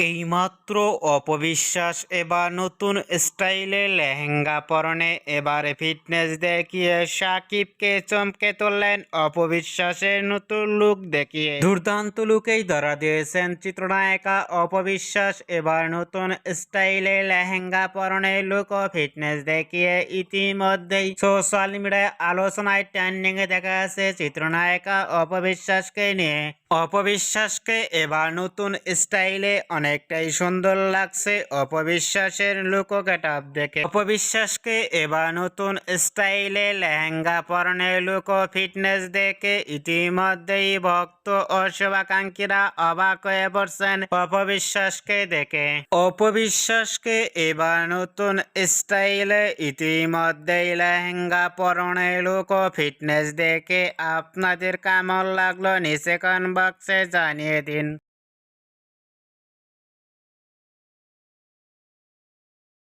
এইমাত্র অপবিশ্বাস এবার নতুন স্টাইলে লেহেঙ্গা পরনে এবারে ফিটনেস দেখিয়ে সাকিবকে চমকে তুললেন অপবিশ্বাসের নতুন লুক দেখিয়ে। দুর্দান্ত লুকেই ধরা দিয়েছেন চিত্রনায়িকা অপবিশ্বাস। এবার নতুন স্টাইলে লেহেঙ্গা পরনে লুক ও ফিটনেস দেখিয়ে ইতিমধ্যেই সোশ্যাল মিডিয়ায় আলোচনায় ট্রেন্ডিং এ দেখা যাচ্ছে চিত্রনায়িকা অপবিশ্বাসকে নিয়ে। অপবিশ্বাসকে এবার নতুন স্টাইলে অনেকটাই সুন্দর লাগছে অপবিশ্বাসের লুক ও গেটআপ দেখে। অপবিশ্বাসকে এবার নতুন স্টাইলে লেহেঙ্গা পরনে লুক ও ফিটনেস দেখে ইতিমধ্যেই ভক্ত ও শুভাকাঙ্ক্ষীরা অবাক হয়ে পড়ছেন অপবিশ্বাসকে দেখে। অপবিশ্বাসকে এবার নতুন স্টাইলে ইতিমধ্যেই লেহেঙ্গা পরনে লুক ও ফিটনেস দেখে আপনাদের কেমন লাগলো নিচে কমেন্ট বক্সে জানিয়ে দিন।